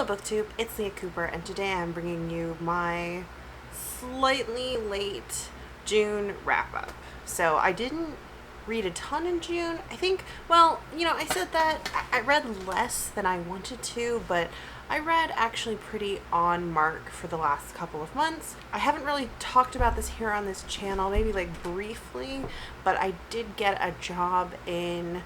Hello BookTube, it's Leah Cooper, and today I'm bringing you my slightly late June wrap-up. So I didn't read a ton in June. I think, well, I said that I read less than I wanted to, but I read actually pretty on mark for the last couple of months. I haven't really talked about this here on this channel, maybe like briefly, but I did get a job in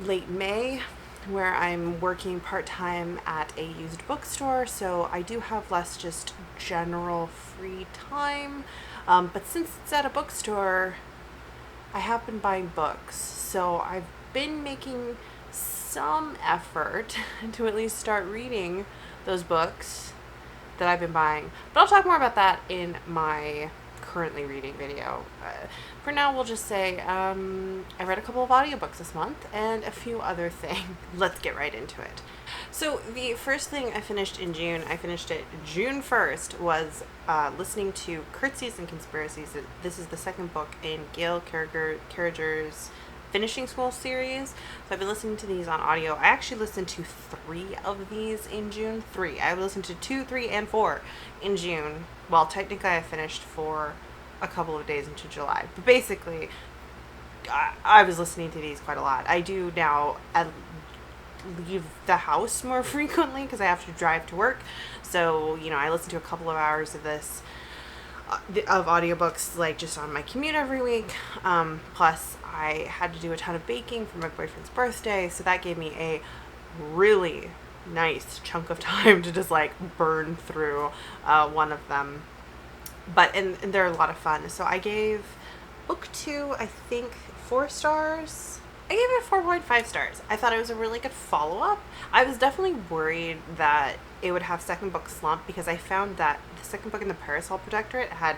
late May where I'm working part-time at a used bookstore, so I do have less just general free time. But since it's at a bookstore, I have been buying books, so I've been making some effort to at least start reading those books that I've been buying. But I'll talk more about that in my currently reading video. For now, we'll just say I read a couple of audiobooks this month and a few other things. Let's get right into it. So the first thing I finished in June, I finished it June 1st, was listening to Kestrels and Conspiracies. This is the second book in Gail Carriger's Finishing School series. So I've been listening to these on audio. I actually listened to 3 of these in June. 3. I listened to 2, 3, and 4 in June. Well, technically I finished for a couple of days into July. But basically, I was listening to these quite a lot. I do now leave the house more frequently because I have to drive to work. So, I listen to a couple of hours of this, of audiobooks, like just on my commute every week. Plus, I had to do a ton of baking for my boyfriend's birthday, so that gave me a really nice chunk of time to just like burn through one of them. But and they're a lot of fun. So I gave book 2, I think, 4 stars. I gave it 4.5 stars. I thought it was a really good follow-up. I was definitely worried that it would have second book slump because I found that the second book in the Parasol Protectorate had,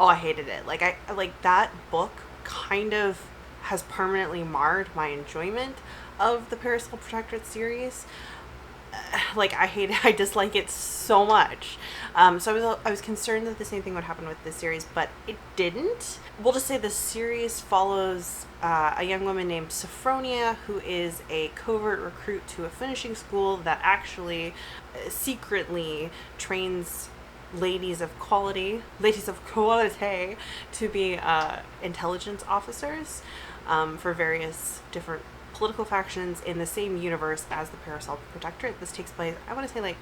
I hated it. Like that book kind of has permanently marred my enjoyment of the Parasol Protectorate series. I dislike it so much. So I was concerned that the same thing would happen with this series, but it didn't. We'll just say the series follows a young woman named Sophronia, who is a covert recruit to a finishing school that actually secretly trains ladies of quality to be intelligence officers for various different political factions in the same universe as the Parasol Protectorate. This takes place, I want to say, like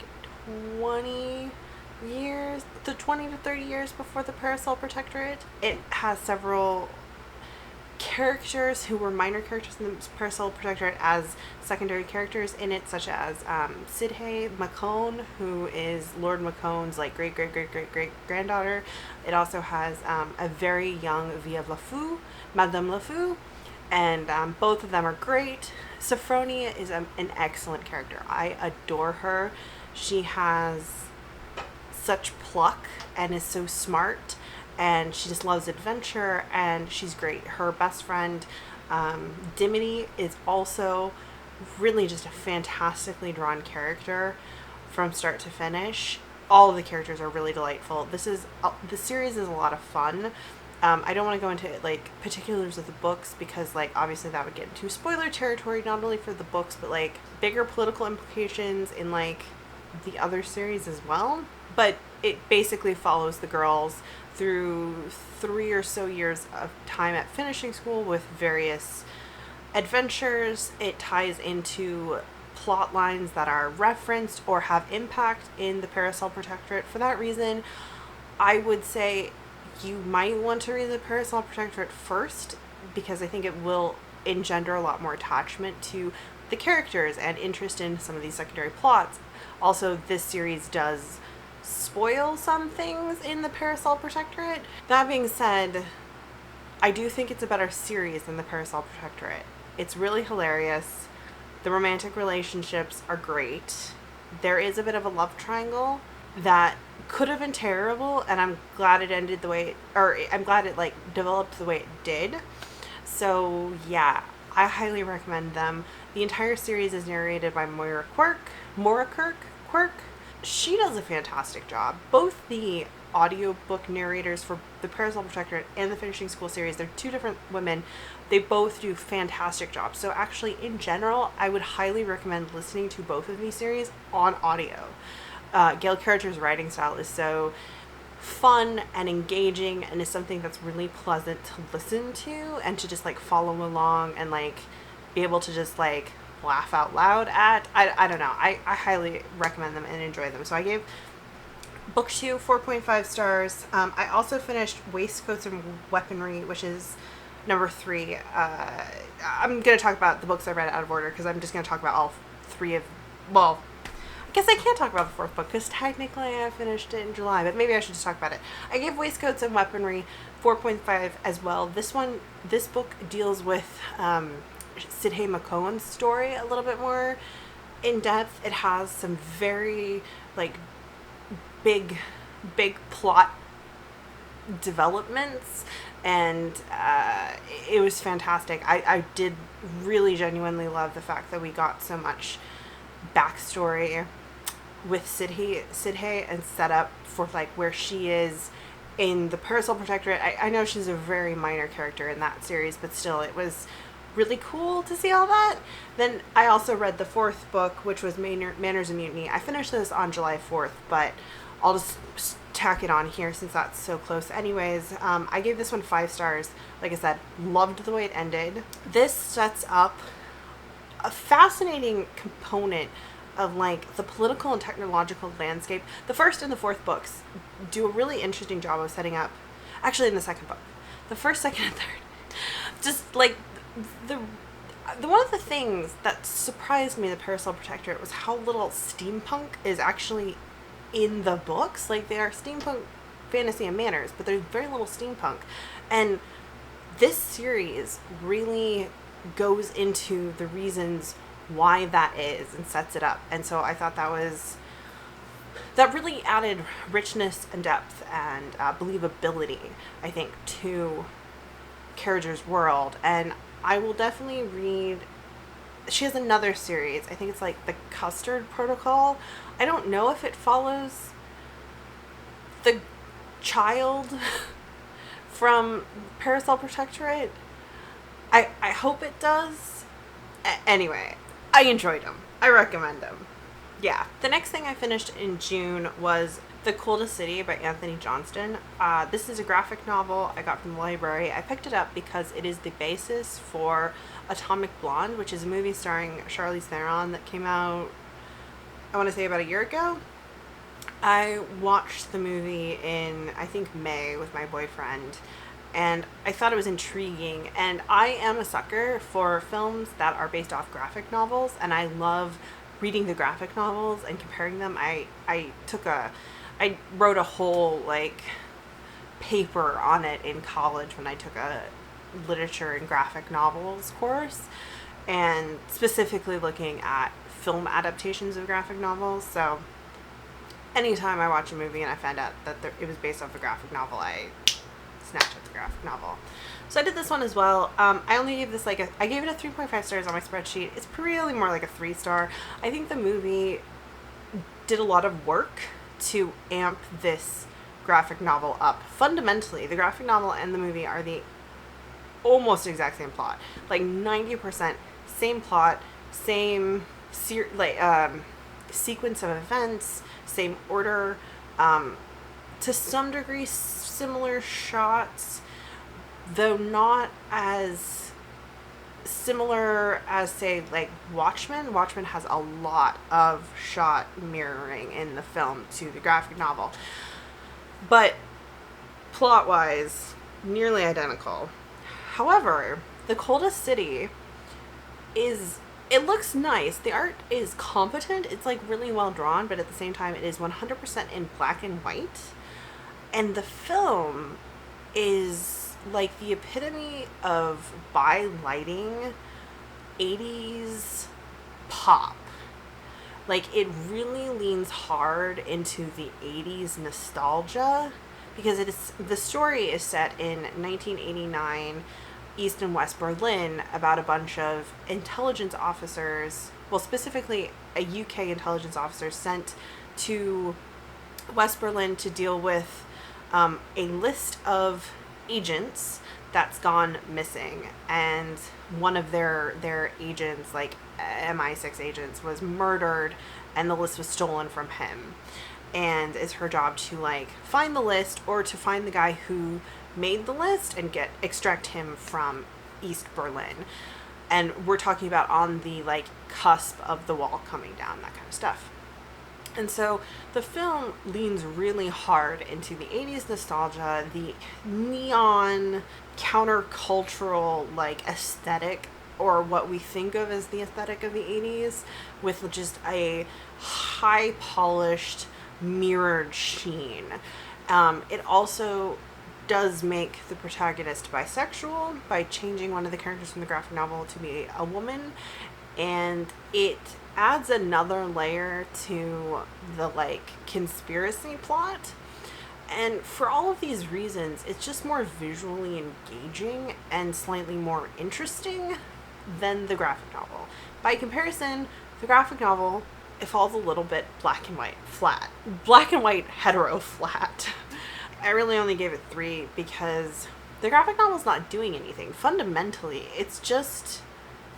20 to 30 years before the Parasol Protectorate. It has several characters who were minor characters in the Parasol Protectorate as secondary characters in it, such as Sidhay Macone, who is Lord Macone's like great granddaughter. It also has a very young Veuve Lafou, Madame Lafou, and both of them are great. Sophronia is an excellent character. I adore her. She has such pluck and is so smart, and she just loves adventure, and she's great. Her best friend, Dimity, is also really just a fantastically drawn character from start to finish. All of the characters are really delightful. The series is a lot of fun. I don't want to go into like particulars of the books because obviously that would get into spoiler territory, not only for the books but bigger political implications in the other series as well. But it basically follows the girls through 3 or so years of time at finishing school with various adventures. It ties into plot lines that are referenced or have impact in the Parasol Protectorate. For that reason, I would say you might want to read the Parasol Protectorate first, because I think it will engender a lot more attachment to the characters and interest in some of these secondary plots. Also, this series does spoil some things in the Parasol Protectorate. That being said, I do think it's a better series than the Parasol Protectorate. It's really hilarious. The romantic relationships are great. There is a bit of a love triangle that could have been terrible, and I'm glad it ended the way I'm glad it developed the way it did. So yeah, I highly recommend them. The entire series is narrated by Maura Quirk. She does a fantastic job. Both the audiobook narrators for the Parasol Protectorate and the Finishing School series. They're two different women. They both do fantastic jobs. So actually, in general, I would highly recommend listening to both of these series on audio. Gail Carriger's writing style is so fun and engaging, and is something that's really pleasant to listen to and to just like follow along and like be able to just like laugh out loud at. I don't know. I highly recommend them and enjoy them. So I gave book 2 4.5 stars. I also finished Waistcoats and Weaponry, which is number 3. I'm going to talk about the books I read out of order because I'm just going to talk about all 3 of, well, I guess I can't talk about the 4th book because technically I finished it in July, but maybe I should just talk about it. I gave Waistcoats and Weaponry 4.5 as well. This book deals with Sidney McCohen's story a little bit more in depth. It has some very like big plot developments, and it was fantastic. I did really genuinely love the fact that we got so much backstory with Sidney and set up for like where she is in the Parasol Protectorate. I know she's a very minor character in that series, but still it was really cool to see all that. Then I also read the 4th book, which was Manors and Mutiny. I finished this on July 4th, but I'll just tack it on here since that's so close anyways. I gave this one 5 stars. Like I said, loved the way it ended. This sets up a fascinating component of like the political and technological landscape. The 1st and the 4th books do a really interesting job of setting up, actually in the 2nd book, the 1st, 2nd, and 3rd, just like the one of the things that surprised me, the Parasol Protectorate, was how little steampunk is actually in the books. Like, they are steampunk fantasy and manners, but there's very little steampunk. And this series really goes into the reasons why that is and sets it up. And so I thought that really added richness and depth and believability, I think, to Carriger's world. And I will definitely read, she has another series, I think it's like the Custard Protocol. I don't know if it follows the child from Parasol Protectorate. I hope it does. Anyway, I enjoyed them. I recommend them. Yeah. The next thing I finished in June was The Coldest City by Anthony Johnston. This is a graphic novel I got from the library. I picked it up because it is the basis for Atomic Blonde, which is a movie starring Charlize Theron that came out, I want to say, about a year ago. I watched the movie in, I think, May with my boyfriend, and I thought it was intriguing. And I am a sucker for films that are based off graphic novels, and I love reading the graphic novels and comparing them. I wrote a whole like paper on it in college when I took a literature and graphic novels course, and specifically looking at film adaptations of graphic novels. So anytime I watch a movie and I find out that it was based off a graphic novel, I snatch up the graphic novel. So I did this one as well. I only gave this I gave it a 3.5 stars on my spreadsheet. It's really more like a 3-star. I think the movie did a lot of work to amp this graphic novel up. Fundamentally, the graphic novel and the movie are the almost exact same plot. Like 90% same plot, same sequence of events, same order, to some degree similar shots, though not as similar as, say, like Watchmen. Watchmen has a lot of shot mirroring in the film to the graphic novel, but plot-wise, nearly identical. However, The Coldest City it looks nice. The art is competent. It's like really well drawn, but at the same time, it is 100% in black and white. And the film is like the epitome of by-lighting 80s pop. Like, it really leans hard into the 80s nostalgia, because the story is set in 1989 East and West Berlin about a bunch of intelligence officers, well, specifically a UK intelligence officer sent to West Berlin to deal with a list of agents that's gone missing, and one of their agents, like MI6 agents, was murdered, and the list was stolen from him. And it's her job to like find the list, or to find the guy who made the list and extract him from East Berlin. And we're talking about on the like cusp of the wall coming down, that kind of stuff. And so the film leans really hard into the 80s nostalgia, the neon countercultural like aesthetic, or what we think of as the aesthetic of the 80s, with just a high polished mirrored sheen. It also does make the protagonist bisexual by changing one of the characters from the graphic novel to be a woman, and it adds another layer to the like conspiracy plot. And for all of these reasons, it's just more visually engaging and slightly more interesting than the graphic novel. By comparison, the graphic novel, it falls a little bit black and white flat. Black and white hetero flat. I really only gave it 3 because the graphic novel's not doing anything. Fundamentally, it's just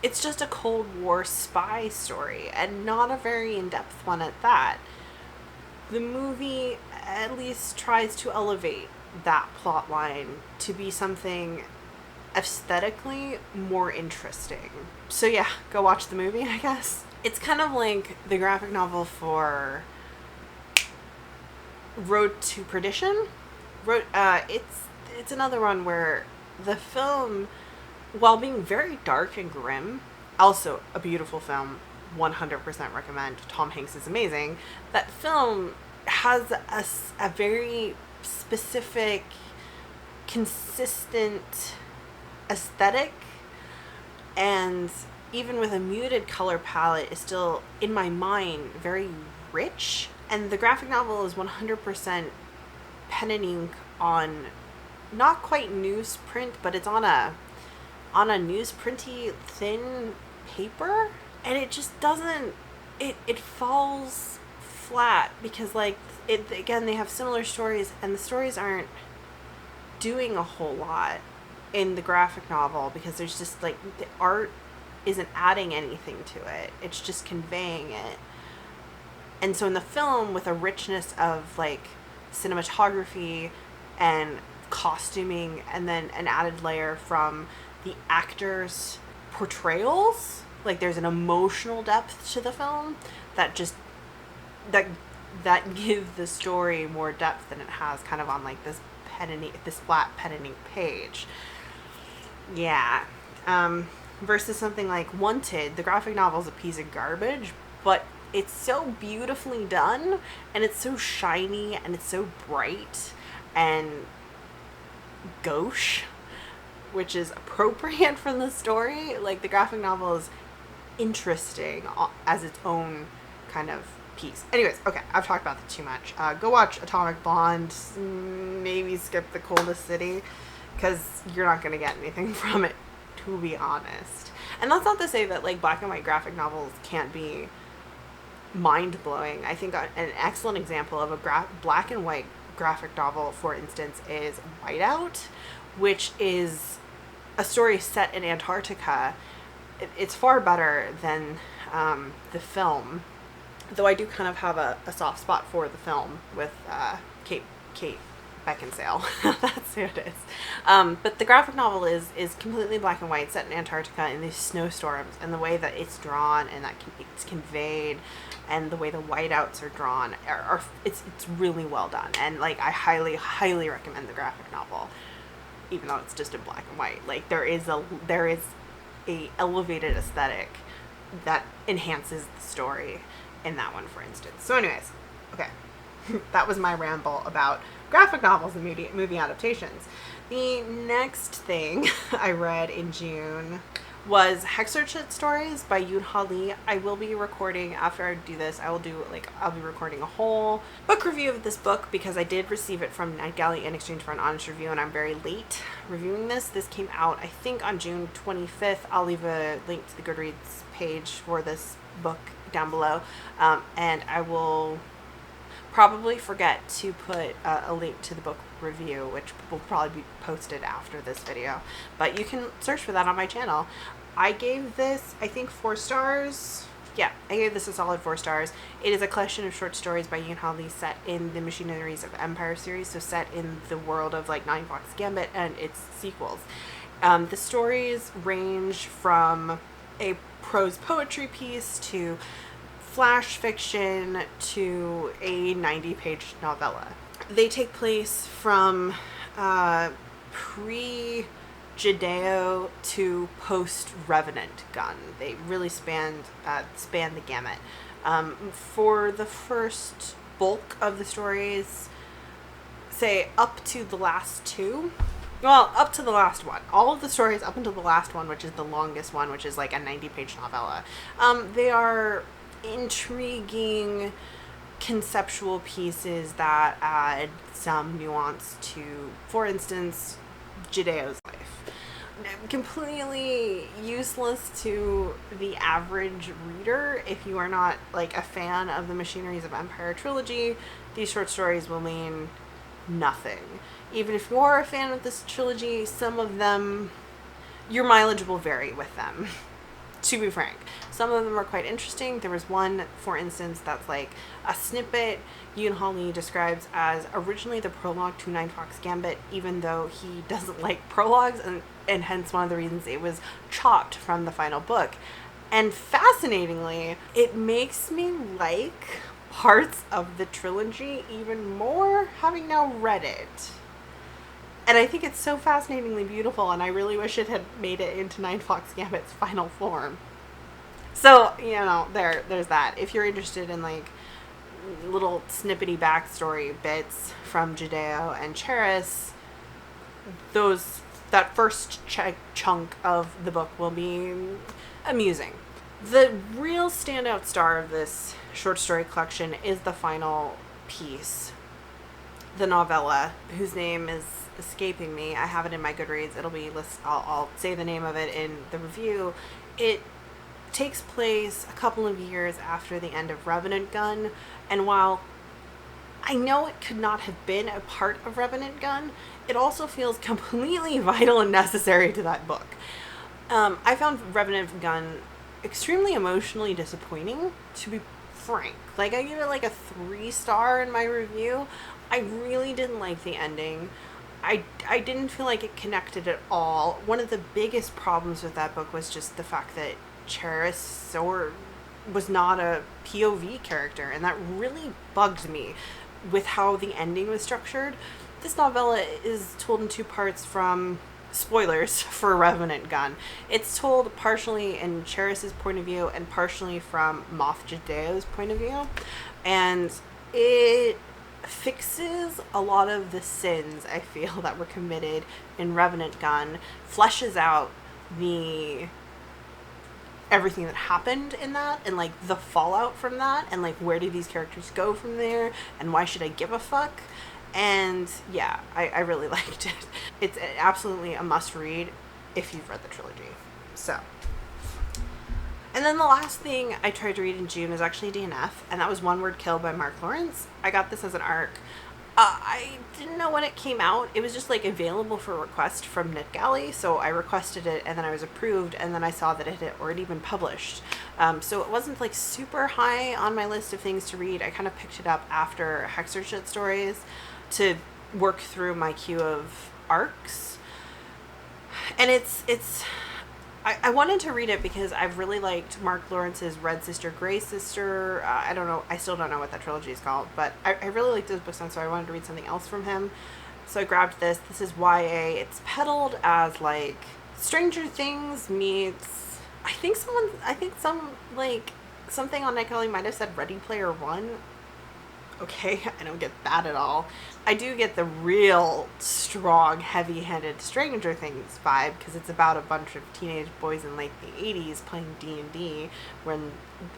a Cold War spy story, and not a very in-depth one at that. The movie at least tries to elevate that plot line to be something aesthetically more interesting. So yeah, go watch the movie, I guess. It's kind of like the graphic novel for Road to Perdition. It's another one where the film, while being very dark and grim, also a beautiful film, 100% recommend. Tom Hanks is amazing. That film has a very specific, consistent aesthetic, and even with a muted color palette, is still, in my mind, very rich. And the graphic novel is 100% pen and ink on not quite newsprint, but it's on a newsprinty thin paper, and it just doesn't, it falls flat because like it, again, they have similar stories, and the stories aren't doing a whole lot in the graphic novel because there's just like the art isn't adding anything to it, it's just conveying it. And so in the film, with a richness of like cinematography and costuming, and then an added layer from the actors' portrayals, like there's an emotional depth to the film that just that give the story more depth than it has kind of on like this flat pen and ink page. Yeah. Versus something like Wanted, the graphic novel is a piece of garbage, but it's so beautifully done, and it's so shiny, and it's so bright and gauche, which is appropriate for the story. Like, the graphic novel is interesting as its own kind of piece. Anyways, okay, I've talked about that too much. Go watch Atomic Blonde, maybe skip The Coldest City, because you're not going to get anything from it, to be honest. And that's not to say that like black and white graphic novels can't be mind-blowing. I think an excellent example of a black and white graphic novel, for instance, is Whiteout, which is a story set in Antarctica. It's far better than the film, though I do kind of have a soft spot for the film with Kate Beckinsale. That's who it is. But the graphic novel is completely black and white, set in Antarctica in these snowstorms, and the way that it's drawn and that it's conveyed, and the way the whiteouts are drawn it's really well done. And like, I highly recommend the graphic novel, even though it's just in black and white. Like, there is a elevated aesthetic that enhances the story in that one, for instance. So anyways, okay. That was my ramble about graphic novels and movie adaptations. The next thing I read in June was Hexerin Stories by Yoon-Ha Lee. I will be recording, after I do this, I'll be recording a whole book review of this book, because I did receive it from Night Galley in exchange for an honest review, and I'm very late reviewing this. This came out, I think, on June 25th. I'll leave a link to the Goodreads page for this book down below, and I will probably forget to put a link to the book review, which will probably be posted after this video, but you can search for that on my channel. I gave this, I think, 4 stars. Yeah, I gave this a solid 4 stars. It is a collection of short stories by Yoon Ha Lee set in the Machineries of Empire series, so set in the world of like Nine Fox Gambit and its sequels. The stories range from a prose poetry piece to flash fiction to a 90-page novella. They take place from pre-Judeo to post-Revenant Gun. They really span the gamut. For the first bulk of the stories, say up to the last 2, well, up to the last one. All of the stories up until the last one, which is the longest one, which is like a 90-page novella. They are intriguing conceptual pieces that add some nuance to, for instance, Judeo's life. Completely useless to the average reader. If you are not like a fan of the Machineries of Empire trilogy, these short stories will mean nothing. Even if you are a fan of this trilogy, some of them, your mileage will vary with them. To be frank, some of them are quite interesting. There was one, for instance, that's like a snippet Yoon Ha Lee describes as originally the prologue to Nine Fox Gambit, even though he doesn't like prologues, and hence one of the reasons it was chopped from the final book. And fascinatingly, it makes me like parts of the trilogy even more having now read it. And I think it's so fascinatingly beautiful, and I really wish it had made it into Nine Fox Gambit's final form. So, you know, there's that. If you're interested in like little snippety backstory bits from Judeo and Cheris, that first chunk of the book will be amusing. The real standout star of this short story collection is the final piece, the novella, whose name is escaping me. I have it in my Goodreads. I'll say the name of it in the review. It takes place a couple of years after the end of Revenant Gun, and while I know it could not have been a part of Revenant Gun, it also feels completely vital and necessary to that book. I found Revenant Gun extremely emotionally disappointing, to be frank. Like, I give it like a 3-star in my review. I really didn't like the ending. I didn't feel like it connected at all. One of the biggest problems with that book was just the fact that Cheris was not a POV character, and that really bugged me with how the ending was structured. This novella is told in 2 parts from, spoilers for Revenant Gun. It's told partially in Cheris's point of view and partially from Moth Judeo's point of view, and it fixes a lot of the sins I feel that were committed in Revenant Gun, fleshes out everything that happened in that, and like the fallout from that, and like where do these characters go from there, and why should I give a fuck. And yeah, I really liked it. It's absolutely a must read if you've read the trilogy. So, and then the last thing I tried to read in June is actually DNF, and that was One Word Kill by Mark Lawrence. I got this as an ARC. I didn't know when it came out. It was just like available for request from NetGalley, so I requested it, and then I was approved, and then I saw that it had already been published. So it wasn't like super high on my list of things to read. I kind of picked it up after Hexerin stories to work through my queue of ARCs, and I wanted to read it because I've really liked Mark Lawrence's Red Sister, Gray Sister. I don't know. I still don't know what that trilogy is called, but I really like those books, and so I wanted to read something else from him. So I grabbed this. This is YA. It's peddled as like Stranger Things meets. I think something on NetGalley might have said Ready Player One. Okay, I don't get that at all. I do get the real strong, heavy-handed Stranger Things vibe, because it's about a bunch of teenage boys in like the 80s playing D&D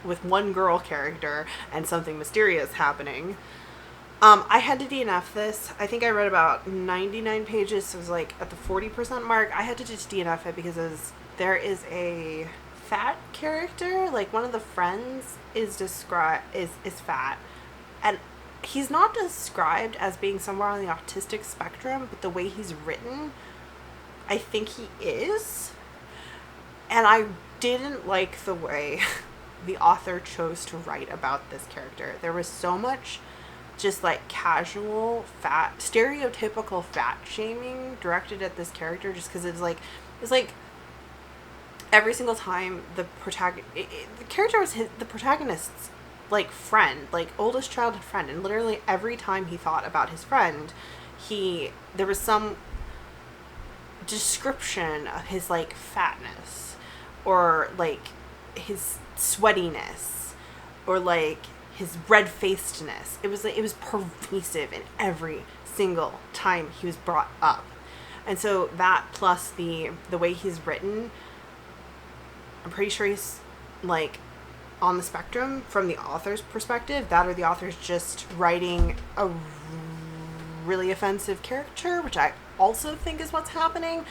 with one girl character and something mysterious happening. I had to DNF this. I think I read about 99 pages, so it was like at the 40% mark. I had to just DNF it because there is a fat character. Like, one of the friends is fat, and he's not described as being somewhere on the autistic spectrum, but the way he's written, I think he is. And I didn't like the way the author chose to write about this character. There was so much just like casual fat, stereotypical fat shaming directed at this character, just because it's like every single time the character was the protagonist's like friend, like oldest childhood friend, and literally every time he thought about his friend, there was some description of his like fatness, or like his sweatiness, or like his red-facedness. It was pervasive in every single time he was brought up. And so that, plus the way he's written, I'm pretty sure he's like on the spectrum from the author's perspective, that or the author's just writing a really offensive caricature, which I also think is what's happening.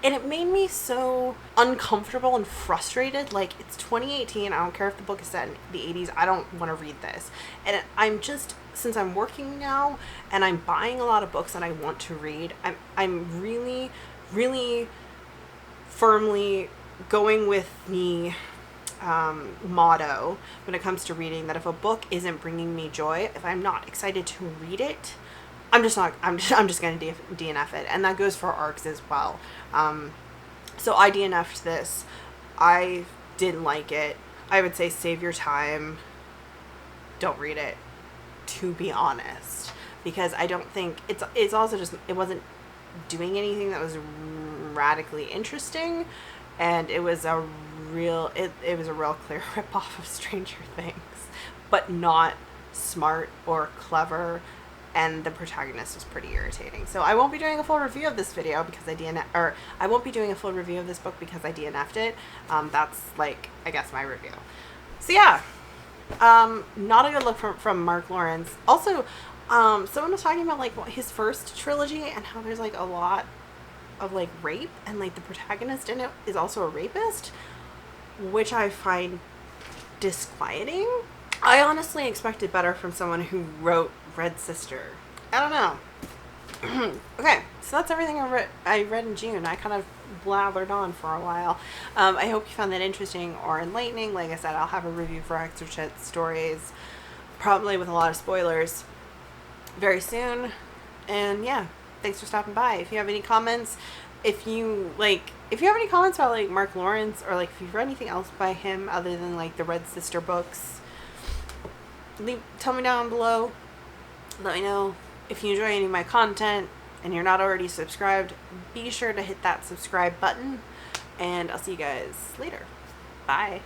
And it made me so uncomfortable and frustrated. Like, it's 2018. I don't care if the book is set in the 80s. I don't want to read this. And I'm just, since I'm working now and I'm buying a lot of books that I want to read, I'm really, really firmly going with the motto when it comes to reading, that if a book isn't bringing me joy, if I'm not excited to read it, I'm just going to DNF it. And that goes for ARCs as well. So I DNF'd this. I didn't like it. I would say save your time. Don't read it, to be honest, because I don't think it's also just, it wasn't doing anything that was radically interesting, and it was a real clear ripoff of Stranger Things, but not smart or clever. And the protagonist was pretty irritating. So I won't be doing a full review of this video because I won't be doing a full review of this book because I DNF'd it. That's like, I guess, my review. So yeah, not a good look from Mark Lawrence. Also, someone was talking about like his first trilogy and how there's like a lot of like rape, and like the protagonist in it is also a rapist, which I find disquieting. I honestly expected better from someone who wrote Red Sister. I don't know. Okay, so that's everything I read in June. I kind of blathered on for a while. I hope you found that interesting or enlightening. Like I said, I'll have a review for Hexerin Stories, probably with a lot of spoilers, very soon. And yeah, thanks for stopping by. If you have any comments, if you have any comments about like Mark Lawrence, or like if you've read anything else by him other than like the Red Sister books, tell me down below. Let me know. If you enjoy any of my content and you're not already subscribed, be sure to hit that subscribe button, and I'll see you guys later. Bye.